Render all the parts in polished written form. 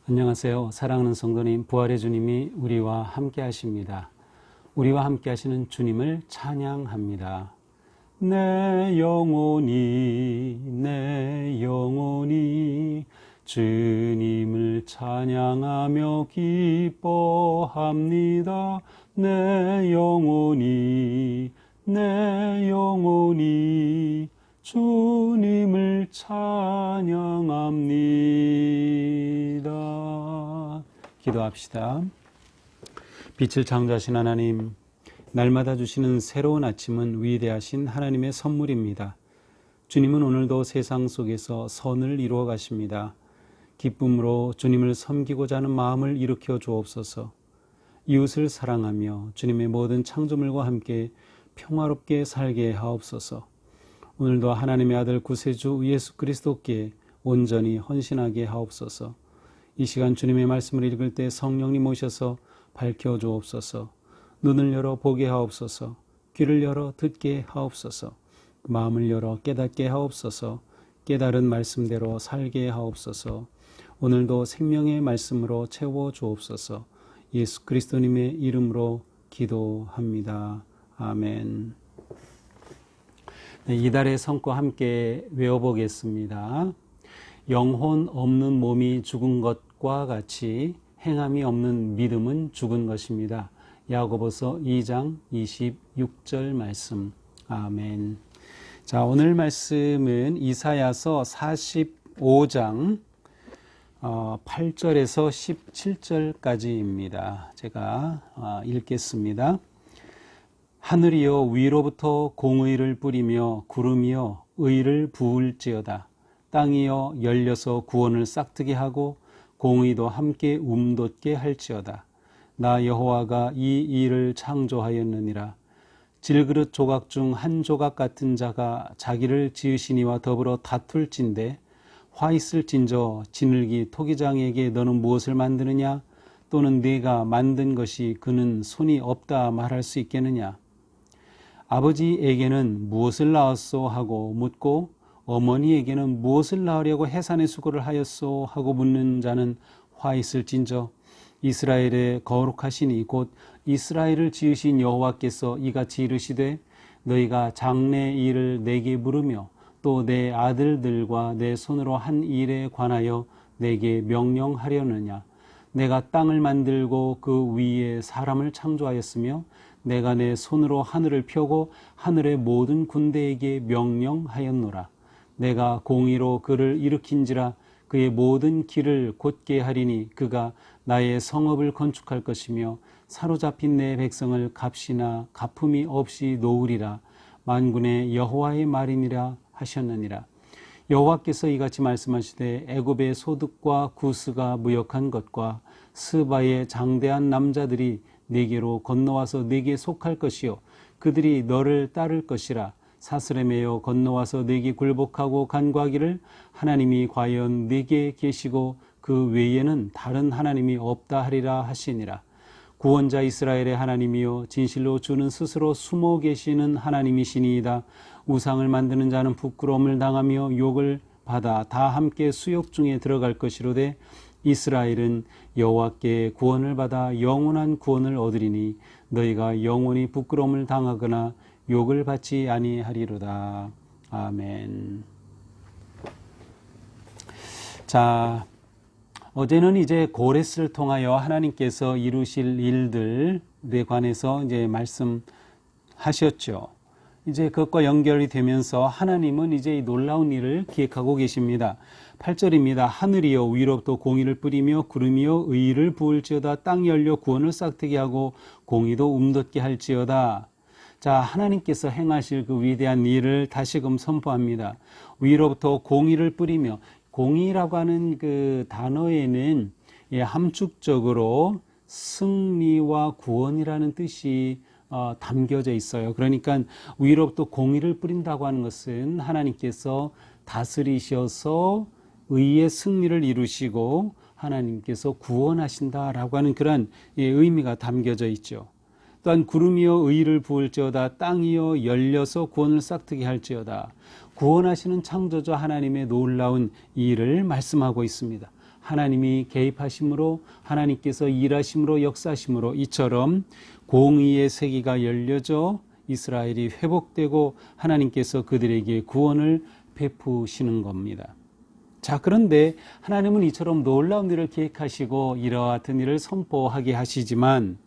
안녕하세요. 사랑하는 성도님, 부활의 주님이 우리와 함께 하십니다. 우리와 함께 하시는 주님을 찬양합니다. 내 영혼이 주님을 찬양하며 기뻐합니다. 내 영혼이 주님을 찬양합니다. 기도합시다. 빛을 창조하신 하나님, 날마다 주시는 새로운 아침은 위대하신 하나님의 선물입니다. 주님은 오늘도 세상 속에서 선을 이루어 가십니다. 기쁨으로 주님을 섬기고자 하는 마음을 일으켜 주옵소서. 이웃을 사랑하며 주님의 모든 창조물과 함께 평화롭게 살게 하옵소서. 오늘도 하나님의 아들 구세주 예수 그리스도께 온전히 헌신하게 하옵소서. 이 시간 주님의 말씀을 읽을 때 성령님 오셔서 밝혀 주옵소서. 눈을 열어 보게 하옵소서. 귀를 열어 듣게 하옵소서. 마음을 열어 깨닫게 하옵소서. 깨달은 말씀대로 살게 하옵소서. 오늘도 생명의 말씀으로 채워 주옵소서. 예수 그리스도님의 이름으로 기도합니다. 아멘. 네, 이달의 성과 함께 외워보겠습니다. 영혼 없는 몸이 죽은 것과 같이 행함이 없는 믿음은 죽은 것입니다. 야고보서 2장 26절 말씀. 아멘. 자, 오늘 말씀은 이사야서 45장 8절에서 17절까지입니다. 제가 읽겠습니다. 하늘이여 위로부터 공의를 뿌리며 구름이여 의를 부을지어다. 땅이여 열려서 구원을 싹트게 하고 공의도 함께 움돋게 할지어다. 나 여호와가 이 일을 창조하였느니라. 질그릇 조각 중 한 조각 같은 자가 자기를 지으시니와 더불어 다툴진대 화 있을진저 지늘기 토기장에게 너는 무엇을 만드느냐? 또는 네가 만든 것이 그는 손이 없다 말할 수 있겠느냐? 아버지에게는 무엇을 낳았소 하고 묻고 어머니에게는 무엇을 낳으려고 해산의 수고를 하였소 하고 묻는 자는 화 있을진저 이스라엘의 거룩하시니 곧 이스라엘을 지으신 여호와께서 이같이 이르시되 너희가 장래 일을 내게 물으며 또 내 아들들과 내 손으로 한 일에 관하여 내게 명령하려느냐. 내가 땅을 만들고 그 위에 사람을 창조하였으며 내가 내 손으로 하늘을 펴고 하늘의 모든 군대에게 명령하였노라. 내가 공의로 그를 일으킨지라 그의 모든 길을 곧게 하리니 그가 나의 성읍을 건축할 것이며 사로잡힌 내 백성을 값이나 갚음이 없이 놓으리라. 만군의 여호와의 말이니라 하셨느니라. 여호와께서 이같이 말씀하시되 애굽의 소득과 구스가 무역한 것과 스바의 장대한 남자들이 네게로 건너와서 네게 속할 것이요 그들이 너를 따를 것이라. 사슬에 매여 건너와서 네게 굴복하고 간구하기를 하나님이 과연 네게 계시고 그 외에는 다른 하나님이 없다 하리라 하시니라. 구원자 이스라엘의 하나님이여 진실로 주는 스스로 숨어 계시는 하나님이시니이다. 우상을 만드는 자는 부끄러움을 당하며 욕을 받아 다 함께 수욕 중에 들어갈 것이로되 이스라엘은 여호와께 구원을 받아 영원한 구원을 얻으리니 너희가 영원히 부끄러움을 당하거나 욕을 받지 아니하리로다. 아멘. 자, 어제는 이제 고레스를 통하여 하나님께서 이루실 일들에 관해서 이제 말씀하셨죠. 이제 그것과 연결이 되면서 하나님은 이제 이 놀라운 일을 기획하고 계십니다. 8절입니다. 하늘이여 위로부터 공의를 뿌리며 구름이여 의를 부을지어다. 땅 열려 구원을 싹트게 하고 공의도 움돋게 할지어다. 자, 하나님께서 행하실 그 위대한 일을 다시금 선포합니다. 위로부터 공의를 뿌리며, 공의라고 하는 그 단어에는 함축적으로 승리와 구원이라는 뜻이 담겨져 있어요. 그러니까 위로부터 공의를 뿌린다고 하는 것은 하나님께서 다스리셔서 의의 승리를 이루시고 하나님께서 구원하신다라고 하는 그런 의미가 담겨져 있죠. 또한 구름이여 의를 부을지어다. 땅이여 열려서 구원을 싹트게 할지어다. 구원하시는 창조주 하나님의 놀라운 일을 말씀하고 있습니다. 하나님이 개입하심으로 하나님께서 일하심으로 역사하심으로 이처럼 공의의 세계가 열려져 이스라엘이 회복되고 하나님께서 그들에게 구원을 베푸시는 겁니다. 자, 그런데 하나님은 이처럼 놀라운 일을 계획하시고 이와 같은 일을 선포하게 하시지만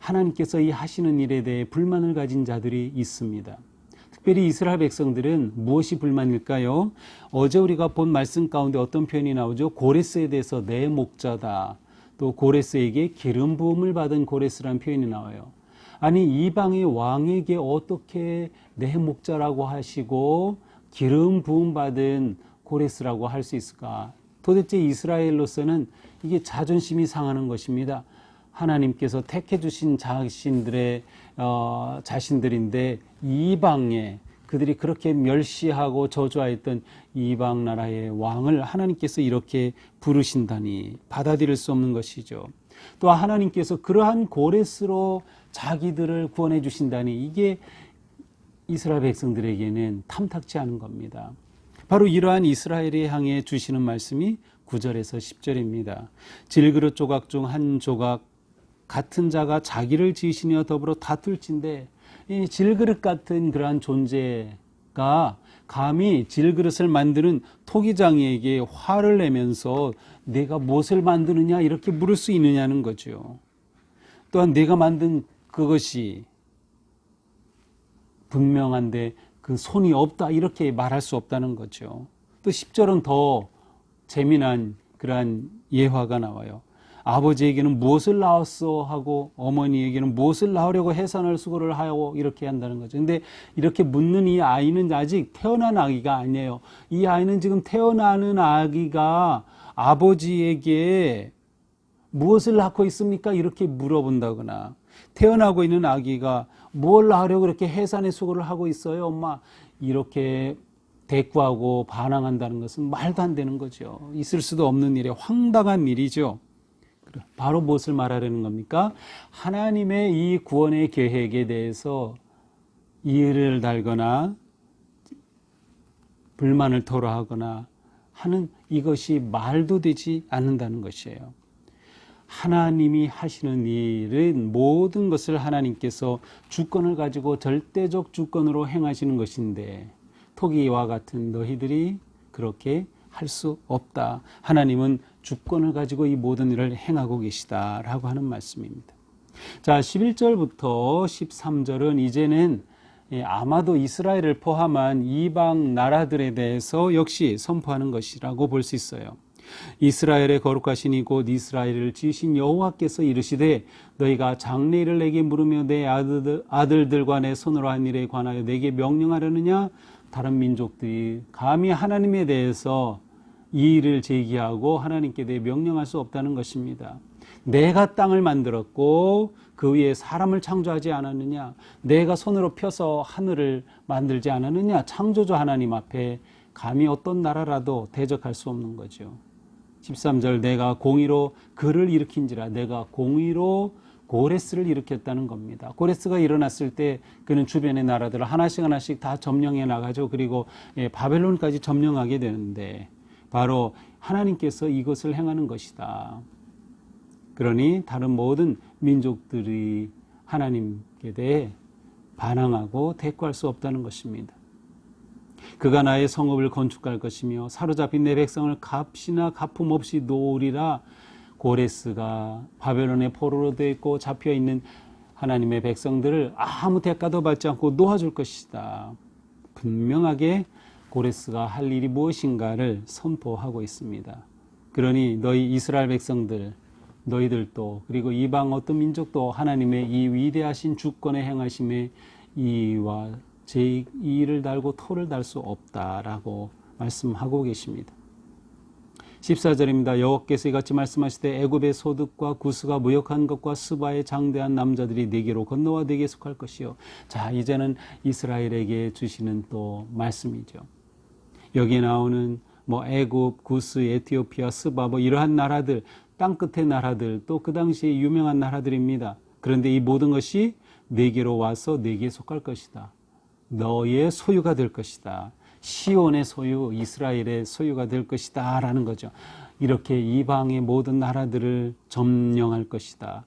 하나님께서 이 하시는 일에 대해 불만을 가진 자들이 있습니다. 특별히 이스라엘 백성들은 무엇이 불만일까요? 어제 우리가 본 말씀 가운데 어떤 표현이 나오죠? 고레스에 대해서 내 목자다. 또 고레스에게 기름 부음을 받은 고레스라는 표현이 나와요. 아니, 이방의 왕에게 어떻게 내 목자라고 하시고 기름 부음 받은 고레스라고 할 수 있을까? 도대체 이스라엘로서는 이게 자존심이 상하는 것입니다. 하나님께서 택해 주신 자신들인데 이방에 그들이 그렇게 멸시하고 저주하였던 이방 나라의 왕을 하나님께서 이렇게 부르신다니 받아들일 수 없는 것이죠. 또 하나님께서 그러한 고레스로 자기들을 구원해 주신다니 이게 이스라엘 백성들에게는 탐탁치 않은 겁니다. 바로 이러한 이스라엘에 향해 주시는 말씀이 9절에서 10절입니다. 질그릇 조각 중 한 조각 같은 자가 자기를 지으시며 더불어 다툴진대 이 질그릇 같은 그러한 존재가 감히 질그릇을 만드는 토기장이에게 화를 내면서 내가 무엇을 만드느냐 이렇게 물을 수 있느냐는 거죠. 또한 내가 만든 그것이 분명한데 그 손이 없다 이렇게 말할 수 없다는 거죠. 또 10절은 더 재미난 그러한 예화가 나와요. 아버지에게는 무엇을 낳았어 하고 어머니에게는 무엇을 낳으려고 해산할 수고를 하고 이렇게 한다는 거죠. 근데 이렇게 묻는 이 아이는 아직 태어난 아기가 아니에요. 이 아이는 지금 태어나는 아기가 아버지에게 무엇을 낳고 있습니까? 이렇게 물어본다거나 태어나고 있는 아기가 뭘 낳으려고 그렇게 해산의 수고를 하고 있어요, 엄마? 이렇게 대꾸하고 반항한다는 것은 말도 안 되는 거죠. 있을 수도 없는 일에 황당한 일이죠. 바로 무엇을 말하려는 겁니까? 하나님의 이 구원의 계획에 대해서 이의를 달거나 불만을 토로하거나 하는 이것이 말도 되지 않는다는 것이에요. 하나님이 하시는 일은 모든 것을 하나님께서 주권을 가지고 절대적 주권으로 행하시는 것인데 토기와 같은 너희들이 그렇게 할 수 없다. 하나님은 주권을 가지고 이 모든 일을 행하고 계시다라고 하는 말씀입니다. 자, 11절부터 13절은 이제는 아마도 이스라엘을 포함한 이방 나라들에 대해서 역시 선포하는 것이라고 볼 수 있어요. 이스라엘의 거룩하신 이곳 이스라엘을 지으신 여호와께서 이르시되 너희가 장래일을 내게 물으며 내 아들들과 내 손으로 한 일에 관하여 내게 명령하려느냐? 다른 민족들이 감히 하나님에 대해서 이 일을 제기하고 하나님께 대해 명령할 수 없다는 것입니다. 내가 땅을 만들었고 그 위에 사람을 창조하지 않았느냐? 내가 손으로 펴서 하늘을 만들지 않았느냐? 창조주 하나님 앞에 감히 어떤 나라라도 대적할 수 없는 거죠. 13절 내가 공의로 그를 일으킨지라 내가 공의로 고레스를 일으켰다는 겁니다. 고레스가 일어났을 때 그는 주변의 나라들을 하나씩 다 점령해 나가죠. 그리고 바벨론까지 점령하게 되는데 바로 하나님께서 이것을 행하는 것이다. 그러니 다른 모든 민족들이 하나님께 대해 반항하고 대꾸할 수 없다는 것입니다. 그가 나의 성읍을 건축할 것이며 사로잡힌 내 백성을 값이나 가품 없이 놓으리라. 고레스가 바벨론의 포로로 되어 있고 잡혀있는 하나님의 백성들을 아무 대가도 받지 않고 놓아줄 것이다. 분명하게 고레스가 할 일이 무엇인가를 선포하고 있습니다. 그러니 너희 이스라엘 백성들, 너희들도 그리고 이방 어떤 민족도 하나님의 이 위대하신 주권의 행하심에 이와 제 이를 달고 토를 달 수 없다라고 말씀하고 계십니다. 14절입니다. 여호와께서 이같이 말씀하시되 애굽의 소득과 구스가 무역한 것과 스바의 장대한 남자들이 네게로 건너와 네게 속할 것이요. 자, 이제는 이스라엘에게 주시는 또 말씀이죠. 여기 나오는 애굽, 구스, 에티오피아, 스바 이러한 나라들, 땅끝의 나라들 또 그 당시에 유명한 나라들입니다. 그런데 이 모든 것이 네게로 와서 네게 속할 것이다. 너의 소유가 될 것이다. 시온의 소유, 이스라엘의 소유가 될 것이다 라는 거죠. 이렇게 이방의 모든 나라들을 점령할 것이다.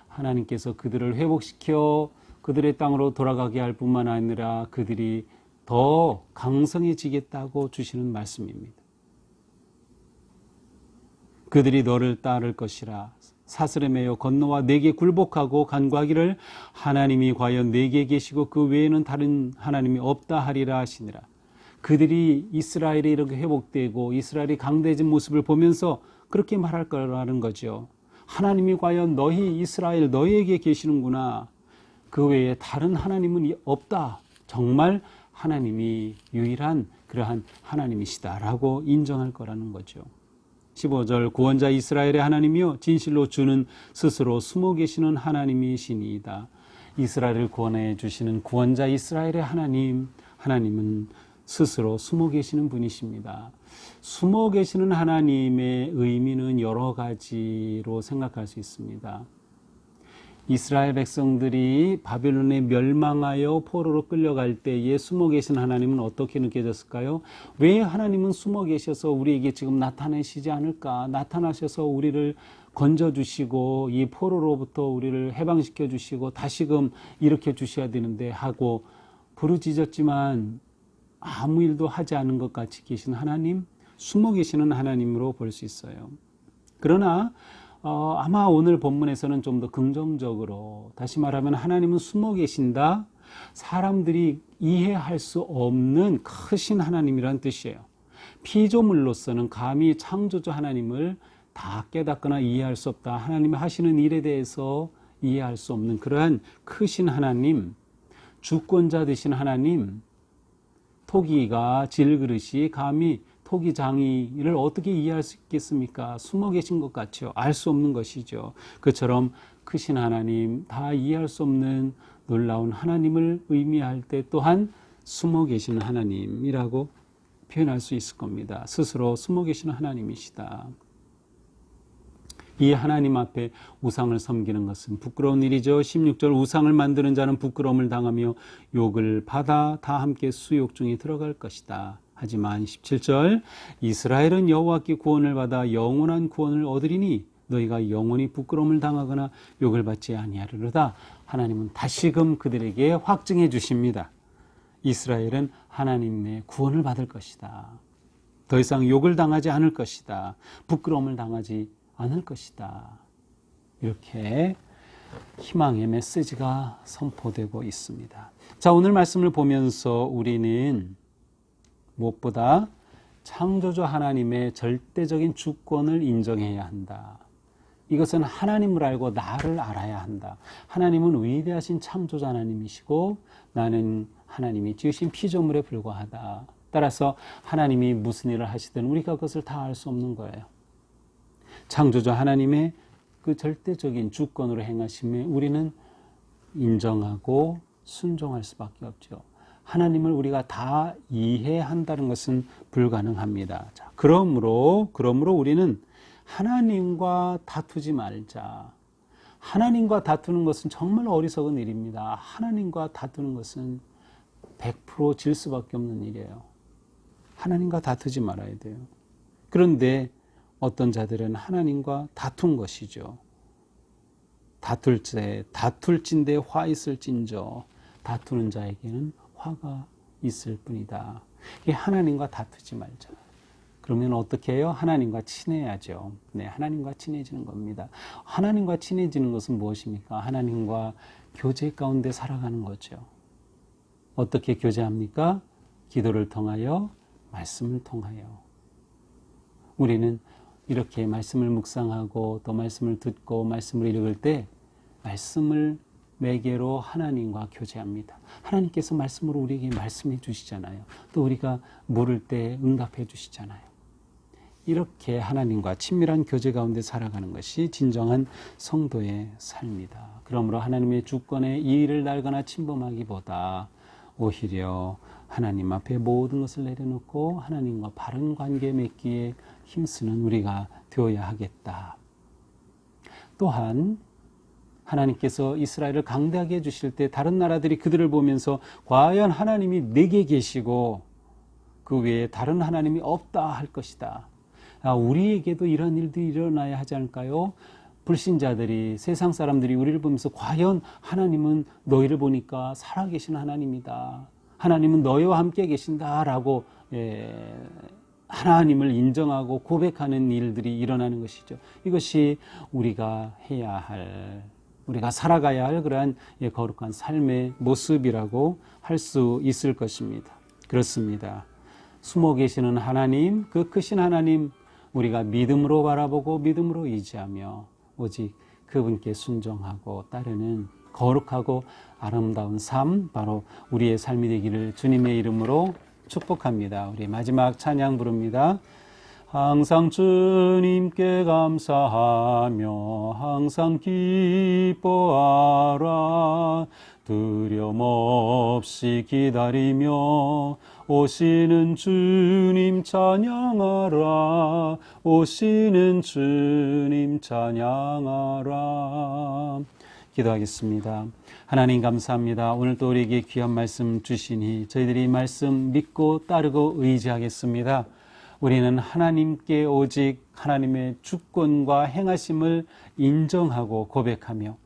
하나님께서 그들을 회복시켜 그들의 땅으로 돌아가게 할 뿐만 아니라 그들이 더 강성해지겠다고 주시는 말씀입니다. 그들이 너를 따를 것이라. 사슬에 매여 건너와 내게 굴복하고 간구하기를 하나님이 과연 내게 계시고 그 외에는 다른 하나님이 없다 하리라 하시니라. 그들이 이스라엘이 이렇게 회복되고 이스라엘이 강대해진 모습을 보면서 그렇게 말할 거라는 거죠. 하나님이 과연 너희 이스라엘 너희에게 계시는구나. 그 외에 다른 하나님은 없다. 정말 하나님이 유일한 그러한 하나님이시다라고 인정할 거라는 거죠. 15절 구원자 이스라엘의 하나님이요 진실로 주는 스스로 숨어 계시는 하나님이시니이다. 이스라엘을 구원해 주시는 구원자 이스라엘의 하나님은 스스로 숨어 계시는 분이십니다. 숨어 계시는 하나님의 의미는 여러 가지로 생각할 수 있습니다. 이스라엘 백성들이 바벨론에 멸망하여 포로로 끌려갈 때에 숨어 계신 하나님은 어떻게 느껴졌을까요? 왜 하나님은 숨어 계셔서 우리에게 지금 나타내시지 않을까? 나타나셔서 우리를 건져주시고 이 포로로부터 우리를 해방시켜 주시고 다시금 일으켜 주셔야 되는데 하고 부르짖었지만 아무 일도 하지 않은 것 같이 계신 하나님, 숨어 계시는 하나님으로 볼 수 있어요. 그러나 아마 오늘 본문에서는 좀 더 긍정적으로, 다시 말하면 하나님은 숨어 계신다, 사람들이 이해할 수 없는 크신 하나님이라는 뜻이에요. 피조물로서는 감히 창조주 하나님을 다 깨닫거나 이해할 수 없다. 하나님이 하시는 일에 대해서 이해할 수 없는 그러한 크신 하나님, 주권자 되신 하나님, 토기가 질그릇이 감히 토기장이를 어떻게 이해할 수 있겠습니까? 숨어 계신 것 같죠. 알 수 없는 것이죠. 그처럼 크신 하나님, 다 이해할 수 없는 놀라운 하나님을 의미할 때 또한 숨어 계시는 하나님이라고 표현할 수 있을 겁니다. 스스로 숨어 계시는 하나님이시다. 이 하나님 앞에 우상을 섬기는 것은 부끄러운 일이죠. 16절 우상을 만드는 자는 부끄러움을 당하며 욕을 받아 다 함께 수욕 중에 들어갈 것이다. 하지만 17절 이스라엘은 여호와께 구원을 받아 영원한 구원을 얻으리니 너희가 영원히 부끄러움을 당하거나 욕을 받지 아니하리로다. 하나님은 다시금 그들에게 확증해 주십니다. 이스라엘은 하나님의 구원을 받을 것이다. 더 이상 욕을 당하지 않을 것이다. 부끄러움을 당하지 않을 것이다. 이렇게 희망의 메시지가 선포되고 있습니다. 자, 오늘 말씀을 보면서 우리는 무엇보다 창조주 하나님의 절대적인 주권을 인정해야 한다. 이것은 하나님을 알고 나를 알아야 한다. 하나님은 위대하신 창조자 하나님이시고 나는 하나님이 지으신 피조물에 불과하다. 따라서 하나님이 무슨 일을 하시든 우리가 그것을 다 알 수 없는 거예요. 창조주 하나님의 그 절대적인 주권으로 행하심에 우리는 인정하고 순종할 수밖에 없죠. 하나님을 우리가 다 이해한다는 것은 불가능합니다. 자, 그러므로 우리는 하나님과 다투지 말자. 하나님과 다투는 것은 정말 어리석은 일입니다. 하나님과 다투는 것은 100% 질 수밖에 없는 일이에요. 하나님과 다투지 말아야 돼요. 그런데 어떤 자들은 하나님과 다툰 것이죠. 다툴진대 화 있을진저. 다투는 자에게는 화가 있을 뿐이다. 이게 하나님과 다투지 말자. 그러면 어떻게 해요? 하나님과 친해야죠. 네, 하나님과 친해지는 겁니다. 하나님과 친해지는 것은 무엇입니까? 하나님과 교제 가운데 살아가는 거죠. 어떻게 교제합니까? 기도를 통하여, 말씀을 통하여. 우리는 이렇게 말씀을 묵상하고 또 말씀을 듣고 말씀을 읽을 때 말씀을 매개로 하나님과 교제합니다. 하나님께서 말씀으로 우리에게 말씀해 주시잖아요. 또 우리가 물을 때 응답해 주시잖아요. 이렇게 하나님과 친밀한 교제 가운데 살아가는 것이 진정한 성도의 삶이다. 그러므로 하나님의 주권에 이의를 달거나 침범하기보다 오히려 하나님 앞에 모든 것을 내려놓고 하나님과 바른 관계 맺기에 힘쓰는 우리가 되어야 하겠다. 또한 하나님께서 이스라엘을 강대하게 해주실 때 다른 나라들이 그들을 보면서 과연 하나님이 내게 계시고 그 외에 다른 하나님이 없다 할 것이다. 우리에게도 이런 일들이 일어나야 하지 않을까요? 불신자들이, 세상 사람들이 우리를 보면서 과연 하나님은 너희를 보니까 살아계신 하나님이다, 하나님은 너희와 함께 계신다라고 하나님을 인정하고 고백하는 일들이 일어나는 것이죠. 이것이 우리가 해야 할, 우리가 살아가야 할 그러한 거룩한 삶의 모습이라고 할 수 있을 것입니다. 그렇습니다. 숨어 계시는 하나님, 그 크신 하나님, 우리가 믿음으로 바라보고 믿음으로 의지하며 오직 그분께 순종하고 따르는 거룩하고 아름다운 삶, 바로 우리의 삶이 되기를 주님의 이름으로 축복합니다. 우리 마지막 찬양 부릅니다. 항상 주님께 감사하며 항상 기뻐하라. 두려움 없이 기다리며 오시는 주님 찬양하라. 오시는 주님 찬양하라. 기도하겠습니다. 하나님 감사합니다. 오늘도 우리에게 귀한 말씀 주시니 저희들이 이 말씀 믿고 따르고 의지하겠습니다. 우리는 하나님께 오직 하나님의 주권과 행하심을 인정하고 고백하며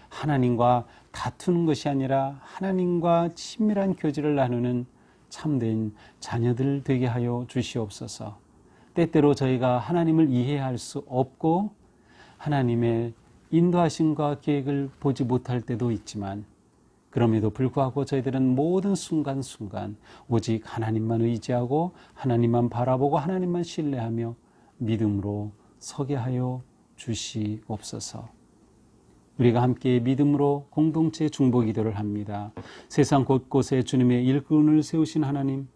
하나님과 다투는 것이 아니라 하나님과 친밀한 교제를 나누는 참된 자녀들 되게 하여 주시옵소서. 때때로 저희가 하나님을 이해할 수 없고 하나님의 인도하심과 계획을 보지 못할 때도 있지만 그럼에도 불구하고 저희들은 모든 순간순간 오직 하나님만 의지하고 하나님만 바라보고 하나님만 신뢰하며 믿음으로 서게 하여 주시옵소서. 우리가 함께 믿음으로 공동체 중보 기도를 합니다. 세상 곳곳에 주님의 일꾼을 세우신 하나님,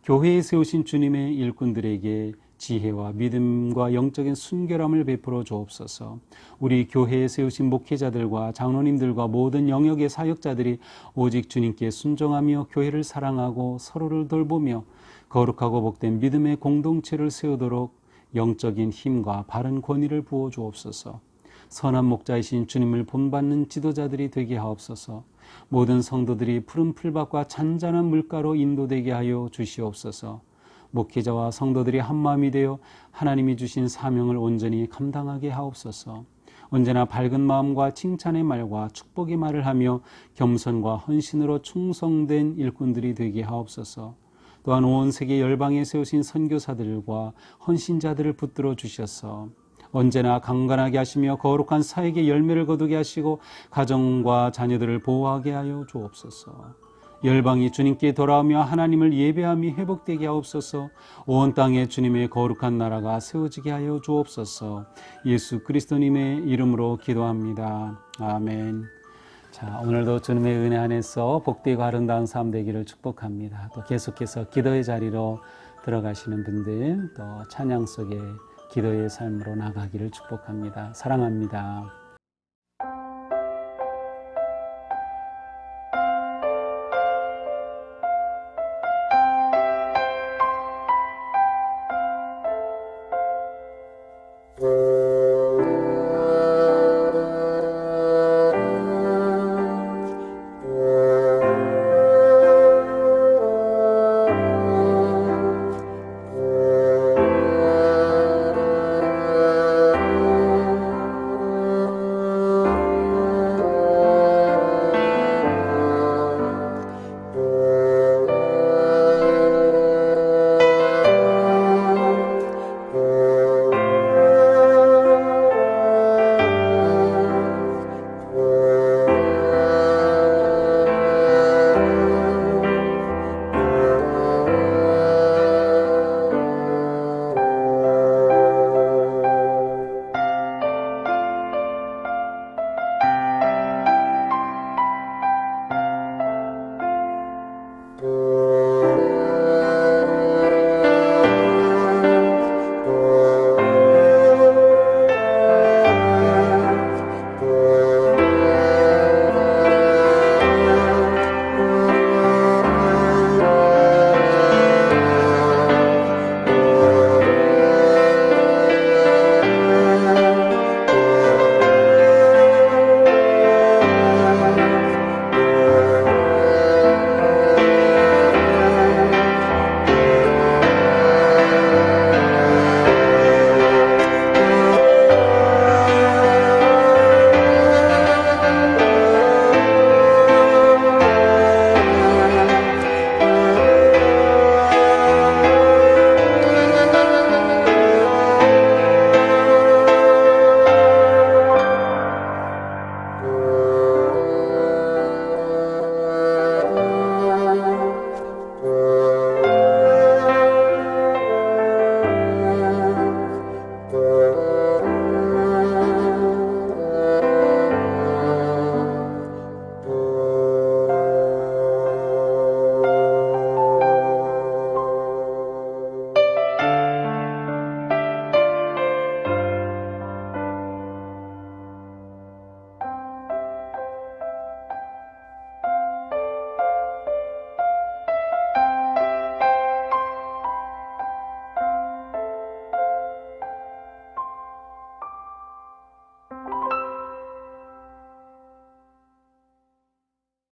교회에 세우신 주님의 일꾼들에게 지혜와 믿음과 영적인 순결함을 베풀어 주옵소서. 우리 교회에 세우신 목회자들과 장로님들과 모든 영역의 사역자들이 오직 주님께 순종하며 교회를 사랑하고 서로를 돌보며 거룩하고 복된 믿음의 공동체를 세우도록 영적인 힘과 바른 권위를 부어 주옵소서. 선한 목자이신 주님을 본받는 지도자들이 되게 하옵소서. 모든 성도들이 푸른 풀밭과 잔잔한 물가로 인도되게 하여 주시옵소서. 목회자와 성도들이 한마음이 되어 하나님이 주신 사명을 온전히 감당하게 하옵소서. 언제나 밝은 마음과 칭찬의 말과 축복의 말을 하며 겸손과 헌신으로 충성된 일꾼들이 되게 하옵소서. 또한 온 세계 열방에 세우신 선교사들과 헌신자들을 붙들어 주셔서 언제나 강건하게 하시며 거룩한 사역의 열매를 거두게 하시고 가정과 자녀들을 보호하게 하여 주옵소서. 열방이 주님께 돌아오며 하나님을 예배함이 회복되게 하옵소서. 온 땅에 주님의 거룩한 나라가 세워지게 하여 주옵소서. 예수 그리스도님의 이름으로 기도합니다. 아멘. 자, 오늘도 주님의 은혜 안에서 복되고 아름다운 삶 되기를 축복합니다. 또 계속해서 기도의 자리로 들어가시는 분들, 또 찬양 속에 기도의 삶으로 나가기를 축복합니다. 사랑합니다.